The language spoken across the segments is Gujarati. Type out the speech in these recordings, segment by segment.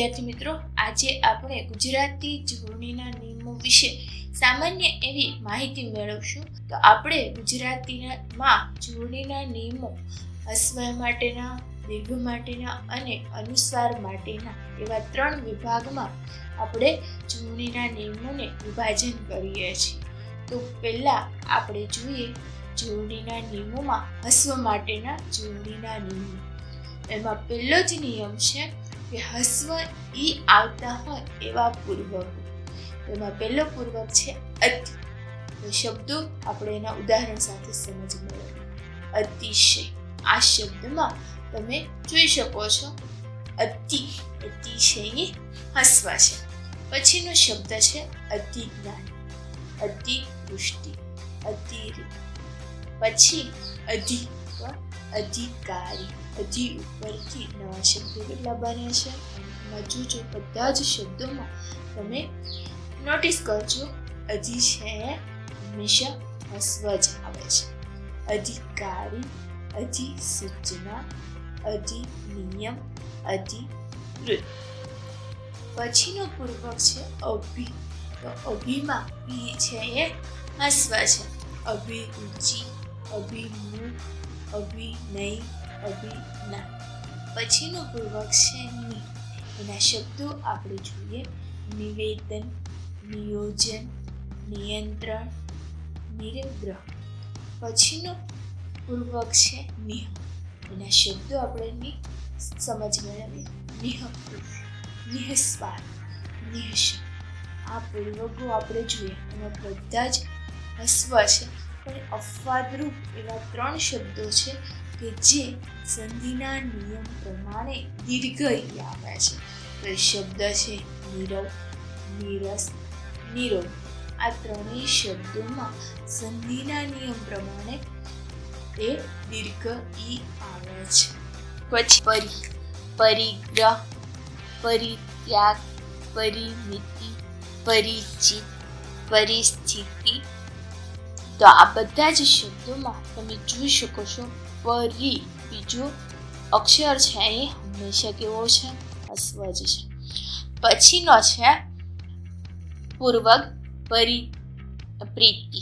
વિદ્યાર્થી મિત્રો, આજે આપણે ગુજરાતી જોડણીના નિયમો વિશે સામાન્ય એવી માહિતી મેળવશું. તો આપણે ગુજરાતીમાં જોડણીના નિયમો અસ્વર માટેના, દીર્ઘ માટેના અને અનુસ્વાર માટેના એવા 3 વિભાગમાં આપણે જોડણીના નિયમોને વિભાજન કરીએ છીએ. તો પહેલા આપણે જોઈએ જોડણીના નિયમોમાં હસ્વ માટેના જોડણીના નિયમો. એમાં પહેલો જ નિયમ છે કે હસ્વ ઈ આવતા હોય એવા પૂર્વકો. એમાં પહેલો પૂર્વક છે અતિ. તો શબ્દો આપણે એના ઉદાહરણ સાથે સમજ મેળવીએ. અતિશય, આ શબ્દમાં તમે જોઈ શકો છો અતિશય હસ્વ છે. પછીનો શબ્દ છે અતિ જ્ઞાન, અતિ પુષ્ટિ, અતિરિક્ત. પછી અધિકારી, અધિ ઉપરથી નવા શબ્દો કેટલા બને છે. એમાં જોજો બધા જ શબ્દોમાં તમે નોટિસ કરજો અધિ છે હંમેશા હસ્વ જ આવે છે. અધિકારી, અધિસૂચના, અધિનિયમ, અધિકૃત. પછીનો પૂર્વક છે અભિ. તો અભિમાં ભી છે એ હસ્વ છે. અભિરુચિ, અભિમુખ, અભિનય, અભિના. પછીનો પૂર્વક છે નિ. એના શબ્દો આપણે જોઈએ નિવેદન, નિયોજન, નિયંત્રણ, નિગ્રહ. પછીનો પૂર્વક છે નિહ. એના શબ્દો આપણે સમજ મેળવીએ નિઃકૃત, નિઃસ્વાર્થ, નિઃશબ્દ. આ પૂર્વકો આપણે જોઈએ એમાં બધા જ હસ્વ છે, પણ અપવાદરૂપ એવા 3 શબ્દો છે કે જે સંધિના નિયમ પ્રમાણે દીર્ઘ આવે છે. તો એ શબ્દ છે નીરવ, નીરસ, નિરોધ. આ 3 શબ્દોમાં સંધિના નિયમ પ્રમાણે તે દીર્ઘ ઈ આવે છે. પછી પરિગ્રહ, પરિત્યાગ, પરિમિતિ, પરિચિત, પરિસ્થિતિ. તો આ બધા જ શબ્દોમાં તમે જોઈ શકો છો બીજો અક્ષર છે એ હંમેશા કેવો છે હસ્વ જ છે. પછીનો છે પૂર્વક પ્રીતિ,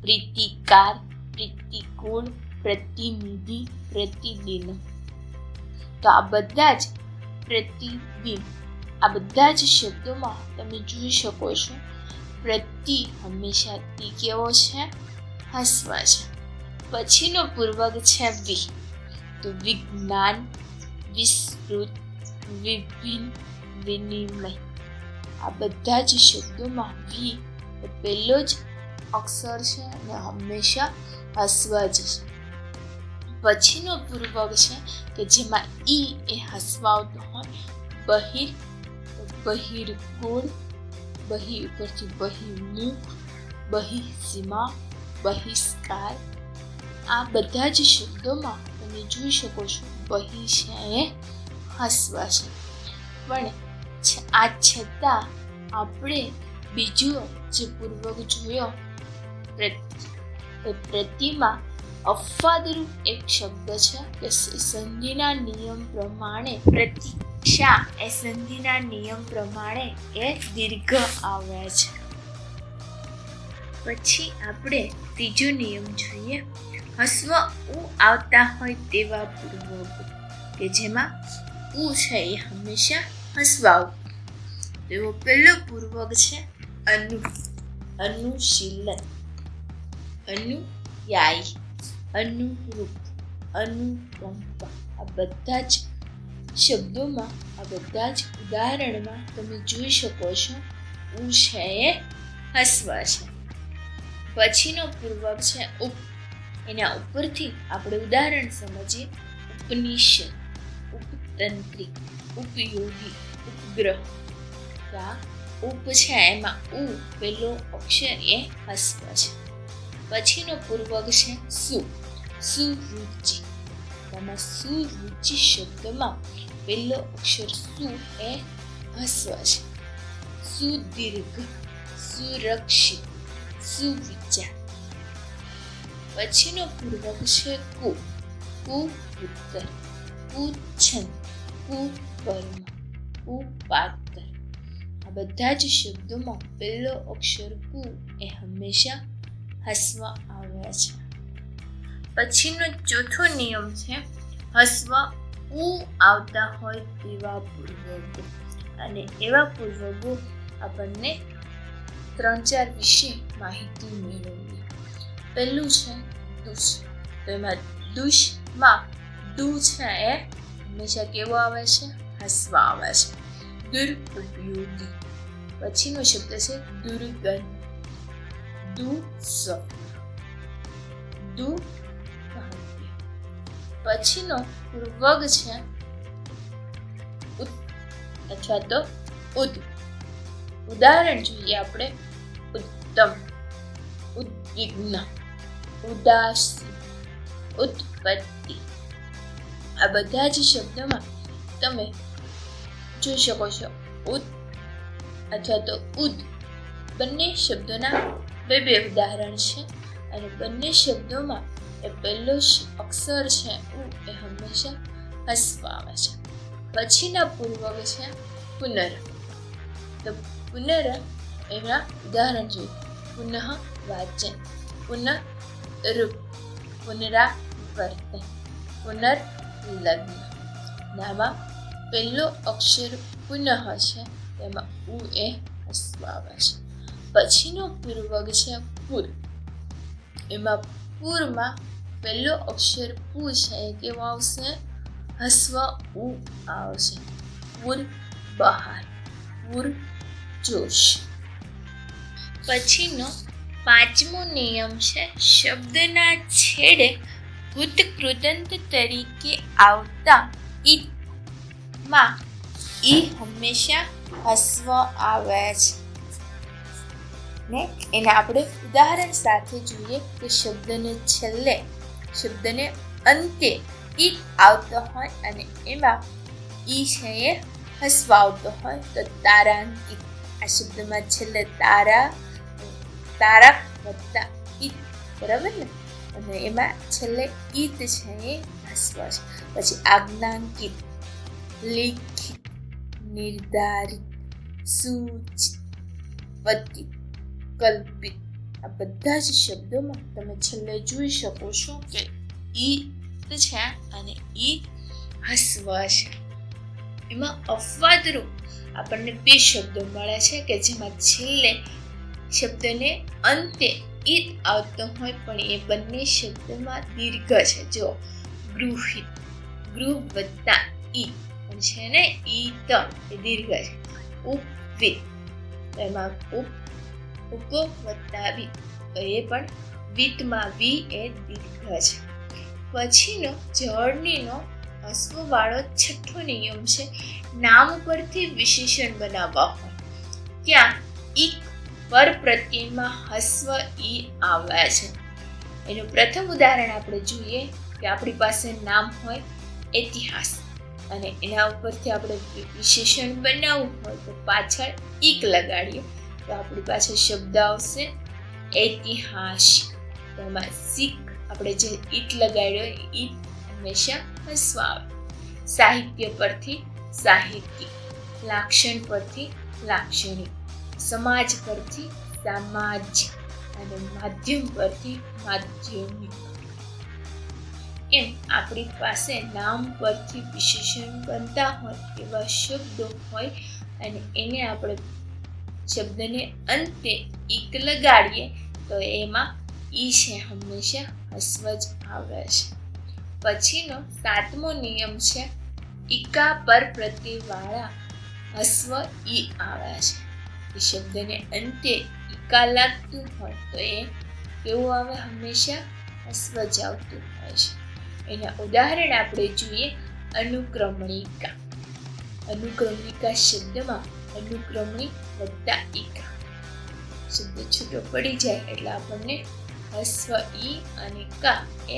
પ્રીતિકાર, પ્રીતિકુળ, પ્રતિનિધિ, પ્રતિદિન. તો આ બધા જ પ્રતિદિન, આ બધા જ શબ્દોમાં તમે જોઈ શકો છો પ્રતિ હંમેશા તી કેવો છે હસ્વ છે. પછીનો પૂર્વક છે વિ. તો વિજ્ઞાન, વિસ્તૃત, વિભિન્ન, વિનિમય. આ બધા જ શબ્દોમાં વિ એ પહેલો જ અક્ષર છે અને હંમેશા હસ્વ જ છે. પછીનો પૂર્વક છે કે જેમાં ઈ એ હસ્વ આવતો હોય બહિર, બહિર્ગુણ, બહિ ઉપરથી બહિર્મુખ, બહિસીમા, બહિષ્કાર. આ બધા જ શબ્દોમાં તમે જોઈ શકો છો બહિ છે એ હસ્વ છે. પણ આ છતાં આપણે બીજો જે પૂર્વક જોયો પ્રતિમાં અપવાદરૂપ એક શબ્દ છે કે સંધિના નિયમ પ્રમાણે પ્રતિક્ષા એ સંધિના નિયમ પ્રમાણે એ દીર્ઘ આવે છે. પછી આપણે ત્રીજો નિયમ જોઈએ હસ્વ ઉ આવતા હોય તેવા પૂર્વકો કે જેમાં ઉ છે એ હંમેશા હસ્વ આવતું. તેવો પહેલો પૂર્વક છે અનુશીલન, અનુયાયી, અનુરૂપ, અનુકંપા. આ બધા જ શબ્દોમાં, આ બધા જ ઉદાહરણમાં તમે જોઈ શકો છો ઉ છે એ હસ્વ છે. પછીનો પૂર્વક છે ઉપ. એના ઉપરથી આપણે ઉદાહરણ સમજીએ ઉપનિષદ, ઉપતંત્રી, ઉપયોગી, ઉપગ્રહ. ઉપ છે એમાં ઉ પહેલો અક્ષર એ હસ્વ છે. પછીનો પૂર્વક છે સુ, સુરુચિ. એમાં સુરુચિ શબ્દમાં પહેલો અક્ષર સુ એ હસ્વ છે. સુદીર્ઘ, સુરક્ષિત, સુવિચાર. પછીનો પૂર્વક છે કુ, કુપુત્ર, કુછંદ, કુકર્મ. પાતર. આ બધા જ શબ્દોમાં પહેલો અક્ષર ઉ એ હંમેશા હસ્વ આવે છે. પછીનો ચોથો નિયમ છે હસ્વ ઉ આવતા હોય તેવા પૂર્વગો. અને એવા પૂર્વગો આપણને 3-4 વિશે માહિતી મેળવવી. પહેલું છે દુષ. તો એમાં દુષમાં દુ છે એ હંમેશા કેવો આવે છે? હસ્વ આવે છે. દુરુપયોગી. પછીનો શબ્દ છે દુર્ગંધ. દુઃસર. દુર્ભાગ્ય. પછીનો પૂર્વગ છે ઉત અથવા તો ઉદ. ઉદાહરણ જોઈએ આપણે. ઉત્તમ, ઉદ્વિગ્ન, ઉદાસી, ઉત્પત્તિ. આ બધા જ શબ્દોમાં તમે જોઈ શકો છો ઉત અથવા તો ઉદ બંને શબ્દોના બે ઉદાહરણ છે. અને બંને શબ્દોમાં એ પહેલો અક્ષર છે ઉ એ હંમેશા હસ્વ આવે છે. પછીના પૂર્વગ છે પુનર. તો પુનર એના ઉદાહરણ જોઈએ. પુનઃ વાચન, પુનઃરૂપ, પુનરાવર્તન, પુનર્લગ્ન. આમાં પહેલો અક્ષર પુનઃ છે, તેમાં ઉ એ હસ્વ આવે છે. પછીનો પૂર્વગ છે પુર. એમાં પૂરમાં પહેલો અક્ષર પુ છે એ કેવો આવશે? હસ્વ ઉ આવશે. પૂર બહાર, પૂર જોશ. પછીનો પાંચમો નિયમ છે શબ્દના છેડે ભૂત કૃદંત તરીકે આવતા ઈ માં ઈ હંમેશા હસ્વ આવે છે. ને એને આપણે ઉદાહરણ સાથે જોઈએ કે શબ્દને અંતે ઈ આવતો હોય અને એમાં ઈ છે એ હસ્વ આવતો હોય તો તારાંકિત. આ શબ્દમાં છેલ્લે તારક વત્તા ઈત, બરાબર ને? અને એમાં છેલ્લે ઈત છે એ હસ્વ છે. પછી આજ્ઞાંકિત, લેખિત, નિર્ધારિત, સૂચિત, વતિત, કલ્પિત. આ બધા જ શબ્દોમાં તમે છેલ્લે જોઈ શકો છો કે ઈત છે અને ઈ હસ્વ છે. એમાં અપવાદરૂપ આપણને 2 શબ્દો મળે છે કે જેમાં છેલ્લે શબ્દને અંતે ઈત આવતો હોય પણ એ બંને શબ્દમાં દીર્ઘ છે. જો ગૃહિત, ગૃહ વત્તા ઈ પણ છે ને ઈત એ દીર્ઘ છે. ઉપવિત, એમાં ઉપ વત્તા વિ તો એ પણ વિતમાં વી એ દીર્ઘ છે. પછીનો જળનીનો હસ્વવાળો છઠ્ઠો નિયમ છે નામ પરથી વિશેષણ બનાવવા હોય ત્યાં ઈક પર પ્રત્યયમાં હસ્વ ઈ આવે છે. એનું પ્રથમ ઉદાહરણ આપણે જોઈએ કે આપણી પાસે નામ હોય ઇતિહાસ અને એના ઉપરથી આપણે વિશેષણ બનાવવું હોય તો પાછળ ઈક લગાડીએ તો આપણી પાસે શબ્દ આવશે ઐતિહાસ. તેમાં શીખ આપણે જે ઈટ લગાડ્યો ઈટ હંમેશા હસ્વ આવે. સાહિત્ય પરથી સાહિત્ય, લાક્ષણ પરથી લાક્ષણિક, સમાજ પરથી સામાજિક અને માધ્યમ પરથી માધ્યમિક. એમ આપણી પાસે નામ પરથી વિશેષણ બનતા હોય એવા શબ્દો હોય અને એને આપણે શબ્દને અંતે ઈક લગાડીએ તો એમાં ઈ છે હંમેશા હસ્વ જ આવે છે. પછીનો 7મો નિયમ છે ઈકા પર પ્રત્યયવાળા હસ્વ ઈ આવે છે. એ શબ્દને અંતે ઈકા લાગતું હોય તો એ કેવું આવે? હંમેશા હસ્વ જ આવતું હોય છે. એના ઉદાહરણ આપણે જોઈએ. અનુક્રમણિકા. અનુક્રમણિકા શબ્દમાં અનુક્રમણી વત્તા ઈકા શબ્દ છૂટો પડી જાય એટલે આપણને હસ્વ ઈ અને કા એ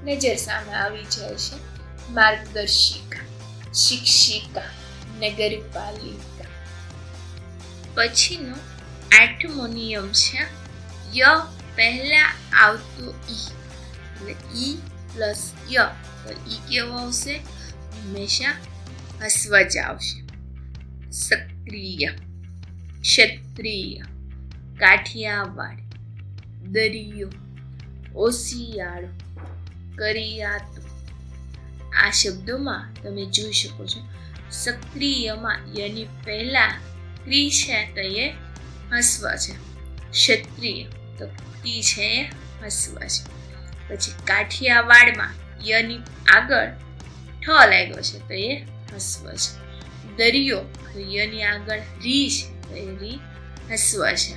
નજર સામે આવી જાય છે. માર્ગદર્શિકા, શિક્ષિકા, નગરપાલિકા. પછીનો 8મો નિયમ છે ય પહેલા આવતો ઈ એટલે ઈ પ્લસ ય તો ઈ કેવો આવશે? હંમેશા હસ્વ જ આવશે. સક્રિય, ક્ષત્રિય, કાઠિયાવાડ, દરિયો, ઓશિયાળો, કરિયાતું. આ શબ્દોમાં તમે જોઈ શકો છો સક્રિયમાં યની પહેલા ક્રી છે તો એ હસ્વ છે, ક્ષત્રિય તો તી છે એ હસ્વ છે. પછી કાઠિયાવાડમાં યની આગળ ઠ લાગ્યો છે તો એ હસ્વ છે. દરિયો તો યની આગળ રી છે તો એ રી હસ્વ છે.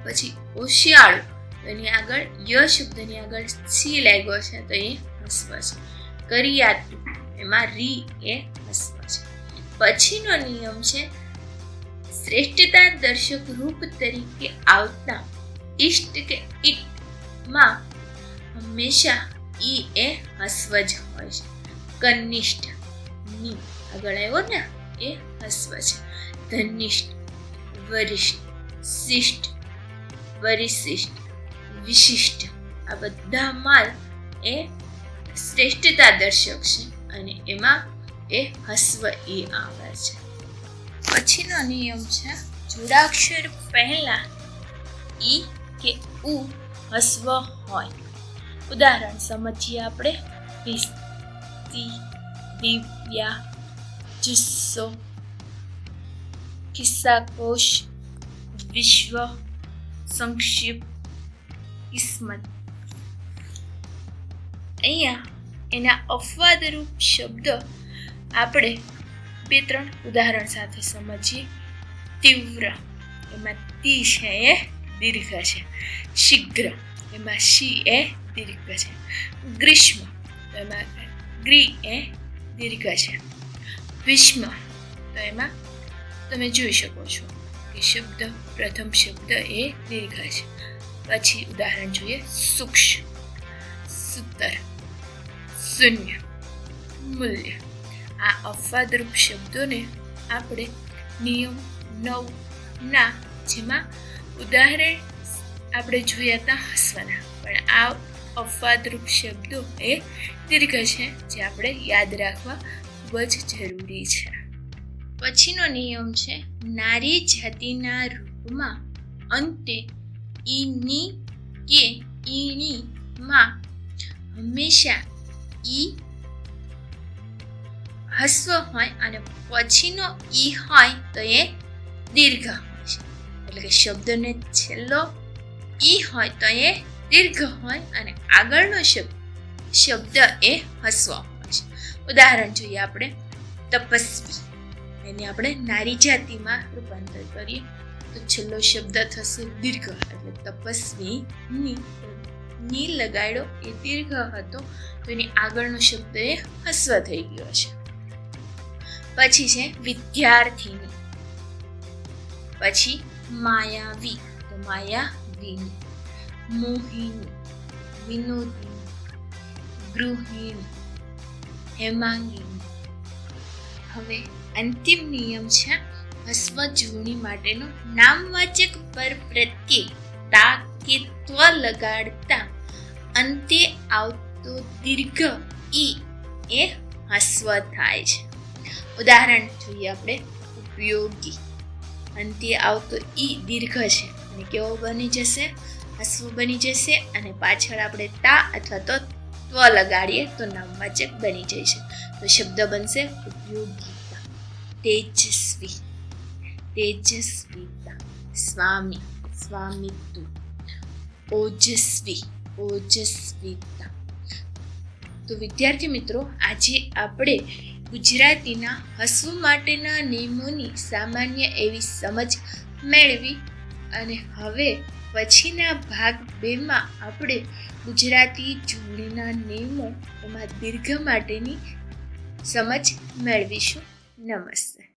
પછી ઓશિયાળું એની આગળ ય શબ્દની આગળ સી લાગ્યો છે તો એ હસ્વ છે. કરિયાતું એમાં રી એ હસ્વ છે. પછીનો નિયમ છે શ્રેષ્ઠતા દર્શક રૂપ તરીકે આવતા ઇષ્ટ કે ઈટમાં હંમેશા ઈ એ હસ્વ જ હોય છે. કનિષ્ઠ ની આગળ આવ્યો ને એ હસ્વ છે. ધનિષ્ઠ, વરિષ્ઠ, શિષ્ટ, પરિશિષ્ટ, વિશિષ્ટ આ બધા માલ એ શ્રેષ્ઠતા દર્શક છે અને એમાં એ હસ્વ ઈ આવે છે. પછીનો નિયમ છે જોડાક્ષર પહેલા ઈ કે ઉ હસ્વ હોય. ઉદાહરણ સમજીએ આપણે. ભિસ્તી, દિવ્યા, જુસ્સો, કિસ્સાકોશ, વિશ્વ, સંક્ષિપ્ત, કિસ્મત. અહીંયા એના અપવાદરૂપ શબ્દ આપણે 2-3 ઉદાહરણ સાથે સમજીએ. તીવ્ર એમાં તી છે એ દીર્ઘ છે. શીઘ્ર એમાં શી એ દીર્ઘ છે. ગ્રીષ્મ એમાં ગ્રી એ દીર્ઘ છે. ભીષ્મ તો એમાં તમે જોઈ શકો છો કે શબ્દ પ્રથમ શબ્દ એ દીર્ઘ છે. પછી ઉદાહરણ જોઈએ. સૂક્ષ્મ, સૂતર, શૂન્ય, મૂલ્ય. આ અપવાદરૂપ શબ્દોને આપણે નિયમ 9 જેમાં ઉદાહરણ આપણે જોયા હતા હસવાના, પણ આ અપવાદરૂપ શબ્દો એ દીર્ઘ છે જે આપણે યાદ રાખવા ખૂબ જ જરૂરી છે. પછીનો નિયમ છે નારી જાતિના રૂપમાં અંતે ઈની કે ઈની માં હંમેશા ઈ હસ્વ હોય અને પછીનો ઈ હોય તો એ દીર્ઘ હોય છે. એટલે કે શબ્દને છેલ્લો ઈ હોય તો એ દીર્ઘ હોય અને આગળનો શબ્દ એ હસ્વ હોય છે. ઉદાહરણ જોઈએ આપણે. તપસ્વી એને આપણે નારી જાતિમાં રૂપાંતર કરીએ તો છેલ્લો શબ્દ થશે દીર્ઘ, એટલે તપસ્વી ની લગાડ્યો એ દીર્ઘ હતો તો એની આગળનો શબ્દ એ હસ્વ થઈ ગયો છે. પછી છે વિદ્યાર્થીની. પછી માયાવી તો માયાવીની. મોહિની, વિનોદિની, ગૃહિણી, હેમાંગિની. હવે અંતિમ નિયમ છે હસ્વ જોડણી માટેનો નામવાચક પર પ્રત્યે તા કે ત્વ લગાડતા અંતે આવતો દીર્ઘ ઈ એ હસ્વ થાય છે. ઉદાહરણ જોઈએ આપણે. ઉપયોગી અંતે આવતો ઈ દીર્ઘ છે અને કેવો બની જશે? હસ્વ બની જશે અને પાછળ આપણે તા અથવા તો ત્વ લગાડીએ તો નામવાચક બની જશે. તો શબ્દ બનશે ઉપયોગીતા, તેજસ્વી, તેજસ્વીતા, સ્વામી, સ્વામિત્વ, ઓજસ્વી, ઓજસ્વીતા. તો વિદ્યાર્થી મિત્રો, આજે આપણે ગુજરાતીના હસ્વ માટેના નિયમોની સામાન્ય એવી સમજ મેળવી અને હવે પછીના ભાગ 2માં આપણે ગુજરાતી જોડણીના નિયમો એમાં દીર્ઘ માટેની સમજ મેળવીશું. નમસ્તે.